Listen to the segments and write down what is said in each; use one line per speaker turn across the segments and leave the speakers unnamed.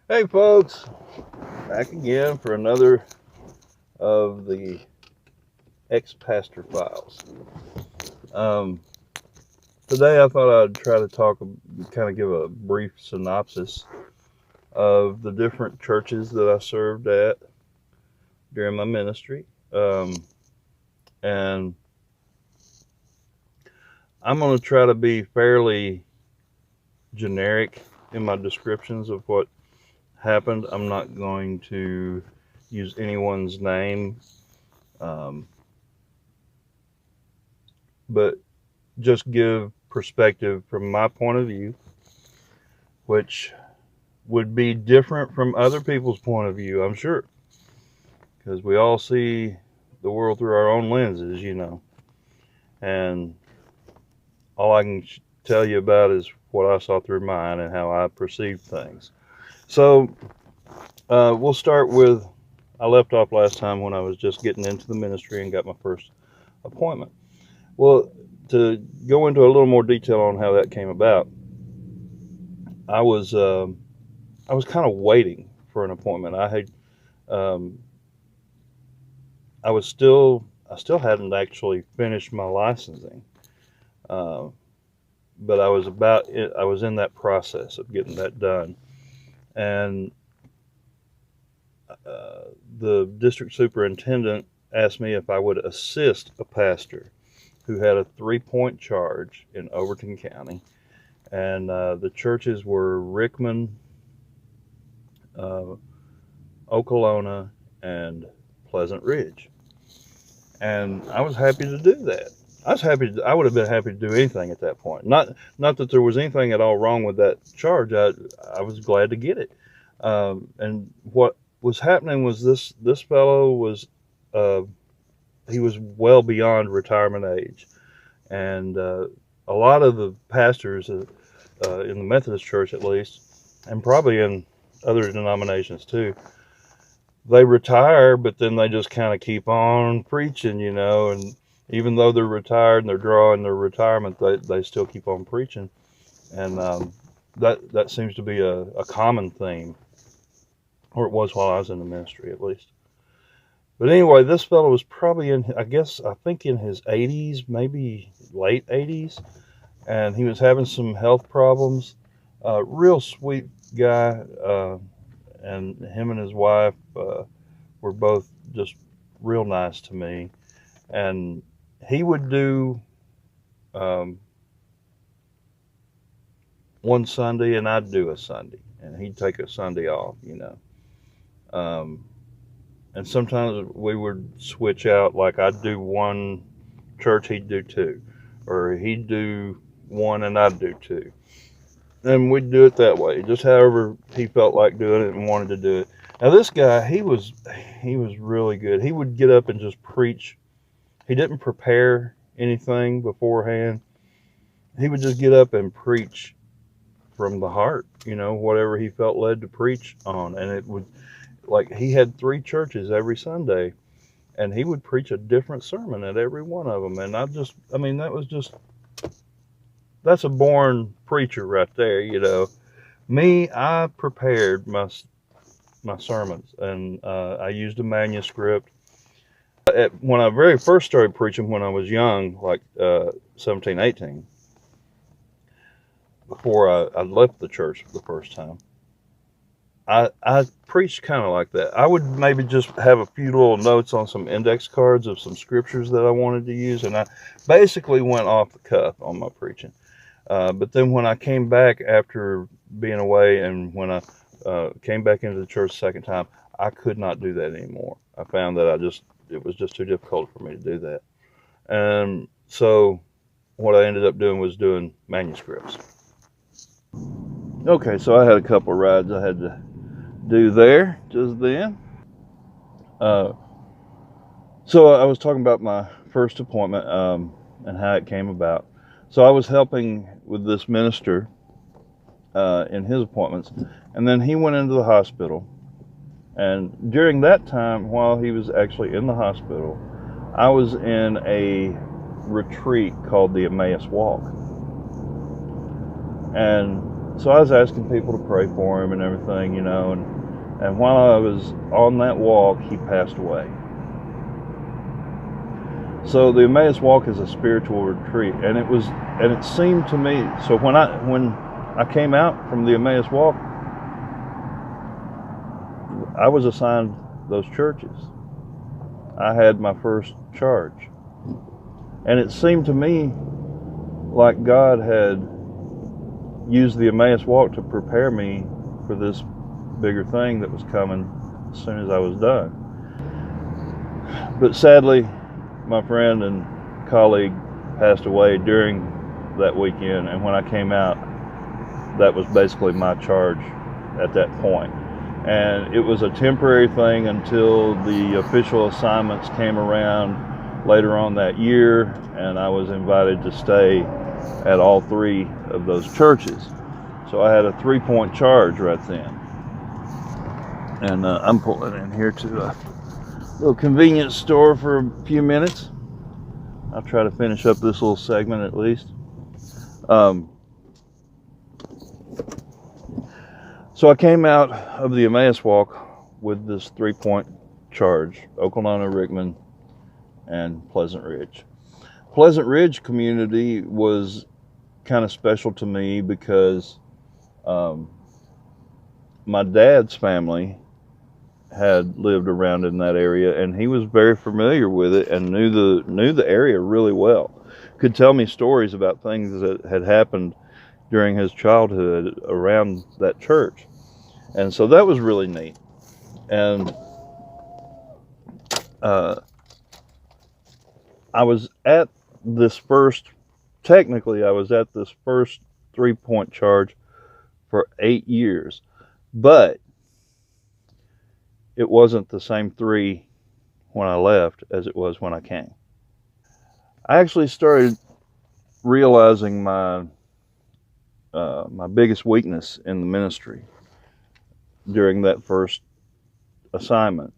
Hey folks, back again for another of the ex-pastor files. Um, Today I thought I'd try to kind of give a brief synopsis of the different churches that I served at during my ministry. And I'm going to try to be fairly generic in my descriptions of what happened. I'm not going to use anyone's name, um, but just give perspective from my point of view, which would be different from other people's point of view, I'm sure, because we all see the world through our own lenses. And all I can tell you about is what I saw through mine and how I perceived things. So we'll start with, I left off last time when I was just getting into the ministry and got my first appointment. Well, to go into a little more detail on how that came about, I was kind of waiting for an appointment. Um, I still hadn't actually finished my licensing, uh, but I was in that process of getting that done, and uh, the district superintendent asked me if I would assist a pastor who had a 3-point charge in Overton County, and the churches were Rickman, uh, Okolona, and Pleasant Ridge. And I was happy to do that. I would have been happy to do anything at that point. Not that there was anything at all wrong with that charge. I was glad to get it. And what was happening was this fellow was uh, he was well beyond retirement age, and a lot of the pastors in the Methodist Church, at least, and probably in other denominations too, they retire, but then they just kind of keep on preaching. And even though they're retired and they're drawing their retirement, they still keep on preaching. And that seems to be a common theme, or it was while I was in the ministry at least. But anyway, this fellow was probably I think in his 80s, maybe late 80s, and he was having some health problems. Real sweet guy, and him and his wife were both just real nice to me. And he would do um, one Sunday, and I'd do a Sunday, and he'd take a Sunday off. Um, and sometimes we would switch out, like I'd do one church, he'd do two, or he'd do one and I'd do two. And we'd do it that way, just however he felt like doing it and wanted to do it. Now this guy, he was really good. He would get up and just preach. He didn't prepare anything beforehand. He would just get up and preach from the heart, whatever he felt led to preach on. And it would, like, he had 3 churches every Sunday, and he would preach a different sermon at every one of them. And that's a born preacher right there. Me, I prepared my sermons, and I used a manuscript. When I very first started preaching, when I was young, like 17, 18, before I left the church the first time, I preached kind of like that. I would maybe just have a few little notes on some index cards of some scriptures that I wanted to use, and I basically went off the cuff on my preaching. But then when I came back after being away, and when I came back into the church the second time, I could not do that anymore. I found that it was just too difficult for me to do that. And so what I ended up doing was doing manuscripts. Okay, so I had a couple of rides I had to do there just then. Uh, so I was talking about my first appointment, and how it came about. So I was helping with this minister in his appointments, and then he went into the hospital. And during that time, while he was actually in the hospital, I was in a retreat called the Emmaus Walk. And So I was asking people to pray for him and everything, you know, and while I was on that walk, he passed away. So the Emmaus Walk is a spiritual retreat, and it seemed to me. So when I came out from the Emmaus Walk, I was assigned those churches. I had my first charge, and it seemed to me like God had used the Emmaus Walk to prepare me for this bigger thing that was coming as soon as I was done. But sadly, my friend and colleague passed away during that weekend, and when I came out, that was basically my charge at that point. And it was a temporary thing until the official assignments came around later on that year, and I was invited to stay at all three of those churches. So I had a 3-point charge right then. And I'm pulling in here to a little convenience store for a few minutes. I'll try to finish up this little segment at least. So I came out of the Emmaus Walk with this 3-point charge: Okolona, Rickman, and Pleasant Ridge. Pleasant Ridge community was kind of special to me because my dad's family had lived around in that area, and he was very familiar with it and knew the area really well. Could tell me stories about things that had happened during his childhood around that church. And so that was really neat. And I was at this first 3-point charge for 8 years, but it wasn't the same 3 when I left as it was when I came. I actually started realizing my biggest weakness in the ministry during that first assignment.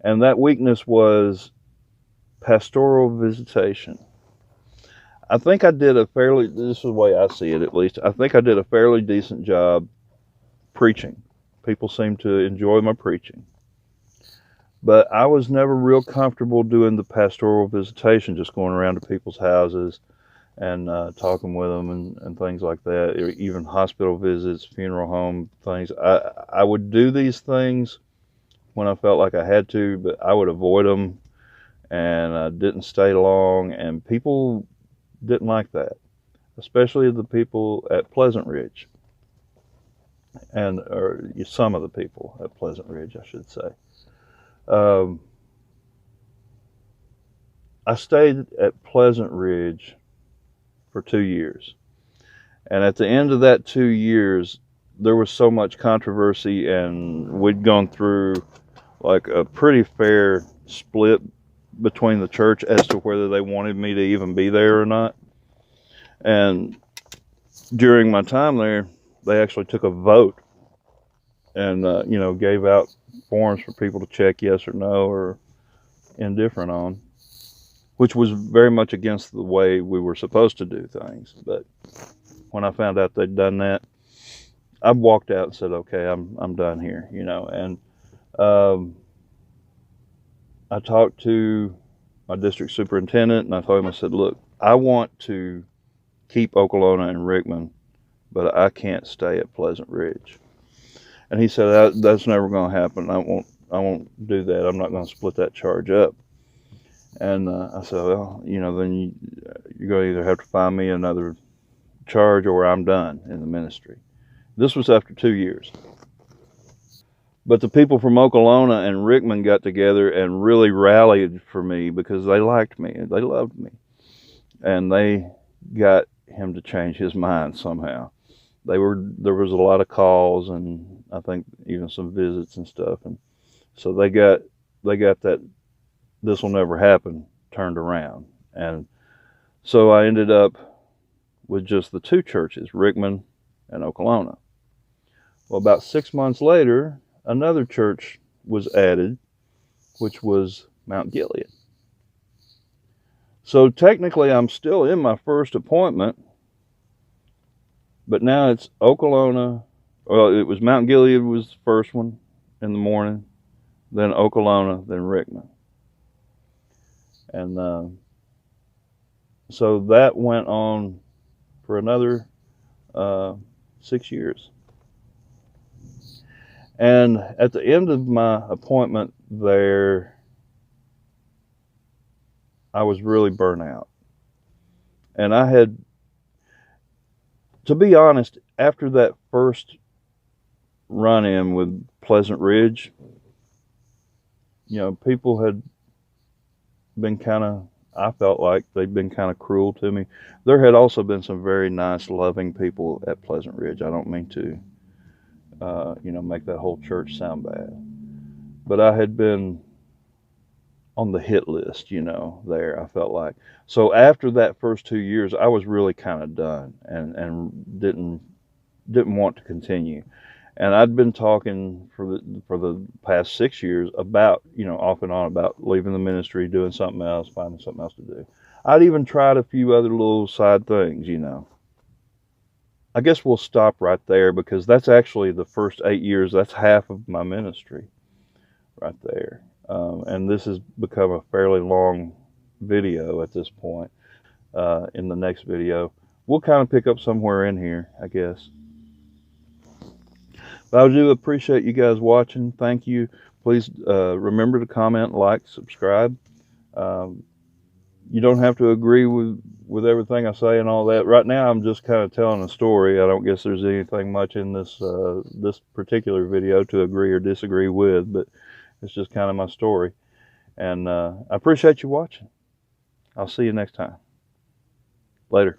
And that weakness was pastoral visitation. I think I did this is the way I see it at least, I think I did a fairly decent job preaching. People seemed to enjoy my preaching. But I was never real comfortable doing the pastoral visitation, just going around to people's houses and talking with them and things like that, or even hospital visits, funeral home things. I would do these things when I felt like I had to, but I would avoid them, and I didn't stay long, and people didn't like that, especially the people at Pleasant Ridge, or some of the people at Pleasant Ridge, I should say. I stayed at Pleasant Ridge for 2 years. And at the end of that 2 years, there was so much controversy, and we'd gone through like a pretty fair split between the church as to whether they wanted me to even be there or not. And during my time there, they actually took a vote and, gave out forms for people to check yes or no or indifferent on, which was very much against the way we were supposed to do things. But when I found out they'd done that, I walked out and said, okay, I'm done here, and I talked to my district superintendent, and I told him, I said, look, I want to keep Okolona and Rickman, but I can't stay at Pleasant Ridge. And he said, that's never going to happen. I won't do that. I'm not going to split that charge up. And I said, well, then you're going to either have to find me another charge or I'm done in the ministry. This was after 2 years. But the people from Okolona and Rickman got together and really rallied for me because they liked me and they loved me. And they got him to change his mind somehow. There was a lot of calls, and I think even some visits and stuff. And so they got that this will never happen turned around. And so I ended up with just the 2 churches, Rickman and Okolona. Well, about 6 months later, another church was added, which was Mount Gilead. So technically, I'm still in my first appointment, But now it's Okolona. Well, it was Mount Gilead was the first one in the morning, then Okolona, then Rickman. And so that went on for another 6 years. And at the end of my appointment there, I was really burnt out. And I had, to be honest, after that first run in with Pleasant Ridge, you know, people had been kind of, I felt like they'd been kind of cruel to me. There had also been some very nice, loving people at Pleasant Ridge. I don't mean to, you know, make that whole church sound bad. But I had been on the hit list, you know, there, I felt like. So after that first 2 years, I was really kind of done and didn't want to continue. And I'd been talking for the past 6 years about, you know, off and on about leaving the ministry, doing something else, finding something else to do. I'd even tried a few other little side things, you know. I guess we'll stop right there because that's actually the first 8 years. That's half of my ministry right there. And this has become a fairly long video at this point. In the next video, we'll kind of pick up somewhere in here, I guess. But I do appreciate you guys watching. Thank you. Please remember to comment, like, subscribe. You don't have to agree with everything I say and all that. Right now, I'm just kind of telling a story. I don't guess there's anything much in this this particular video to agree or disagree with, but it's just kind of my story. And I appreciate you watching. I'll see you next time. Later.